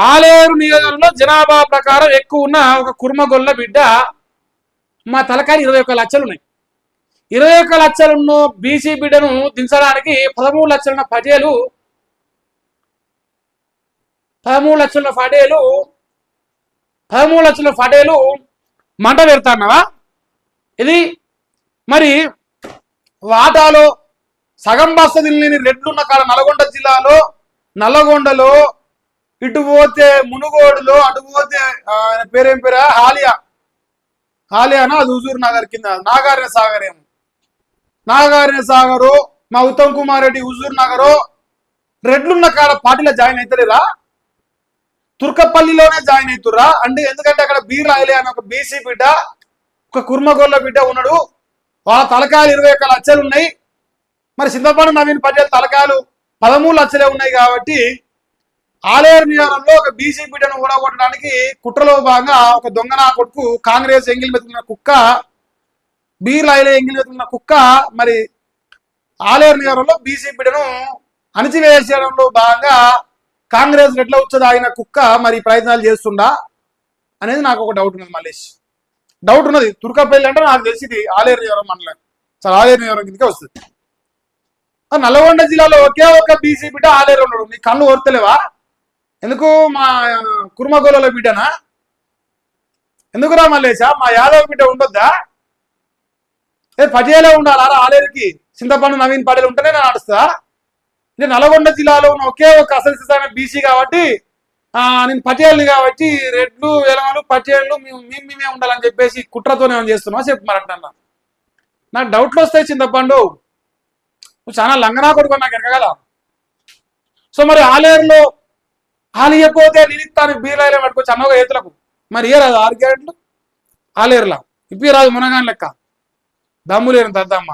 ఆలేరు నియోజకవర్గంలో జనాభా ప్రకారం ఎక్కువ ఉన్న ఒక కుర్మగొల్ల బిడ్డ మా తలకాయ 21 లక్షలు ఉన్నాయి. 21 లక్షలున్న బీసీ బిడ్డను దించడానికి 13 లక్షలున్న పటేలు 13 లక్షల పటేలు మంట పెడతాన్నావా? ఇది మరి వాటాలో సగం బస్తది లేని రెడ్లున్న కాడ నల్గొండ జిల్లాలో నల్లగొండలో, ఇటు పోతే మునుగోడులో, అటు పోతే పేరేం పేరా హాలియానా, అది హుజూర్ నగర్ కింద నాగార్య సాగర్ ఏమో, నాగార్య సాగరు మా ఉత్తమ్ కుమార్ రెడ్డి హుజూర్ నగరు రెడ్లున్న కాడ పార్టీలో జాయిన్ అవుతలేదా? తుర్కపల్లిలోనే జాయిన్ అవుతుర్రా అంటే ఎందుకంటే అక్కడ బీర్ రాయలే అని ఒక బీసీ బిడ్డ, ఒక కుర్మగొల్ల బిడ్డ ఉన్నాడు. వాళ్ళ తలకాయలు 21 లక్షలు ఉన్నాయి. మరి చింతపండు నవీన్ పటేల్ తలకాయలు 13 లక్షలే ఉన్నాయి. కాబట్టి ఆలేరు నియోజకవర్గంలో ఒక బీసీ బిడ్డను ఓడగొట్టడానికి కుట్రలో భాగంగా ఒక దొంగనా కొడుకు కాంగ్రెస్ ఎంగిల్ మెతుకున్న కుక్క, బీర్ రాయలే ఎంగిల్ మెతుకున్న కుక్క మరి ఆలేరు నియోజకవర్గంలో బీసీ బిడ్డను అణిచివేసేయడంలో భాగంగా కాంగ్రెస్ ఎట్లా వచ్చేది ఆయన కుక్క మరి ప్రయత్నాలు చేస్తుండా అనేది నాకు ఒక డౌట్ ఉన్నది. మల్లేష్ డౌట్ ఉన్నది. తుర్కపల్లి అంటే నాకు తెలిసింది ఆలేరు నియోజకవర్గం మండలం, చాలా ఆలేరు నియోజకవర్గం కిందకే వస్తుంది. నల్గొండ జిల్లాలో ఒకే ఒక బీసీ బిడ్డ ఆలేరు ఉన్నాడు. నీ కళ్ళు ఓర్తలేవా? ఎందుకు మా కుర్మగోళల బిడ్డనా? ఎందుకురా మల్లేశా? మా యాదవ్ బిడ్డ ఉండొద్దా? పటేలే ఉండాలా ఆలేరుకి? చింతపండు నవీన్ పటేల్ ఉంటేనే నేను నడుస్తా. నేను నల్గొండ జిల్లాలో ఉన్న ఒకే ఒక అసలు బీసీ కాబట్టి నేను పటేల్ని కాబట్టి రెడ్లు ఎలమలు పటేళ్ళు మేమే ఉండాలని చెప్పేసి కుట్రతోనే ఏమైనా చేస్తున్నావా చెప్పు మరి అంటున్నా. నాకు డౌట్లు వస్తాయి. చింతపండు నువ్వు చాలా లంగనా కొడుకు నాకు ఎరగల. సో మరి ఆలేరులో ఆలియపోతే నిలిత్తాను బీరాయిలో పట్టుకోవచ్చు అన్నగా ఏతులకు మరి ఏ రాదు 6 గ్యారెంట్లు ఆలేరులా ఇప్పి రాదు మునగాని లెక్క దమ్ము లేని దద్దమ్మ.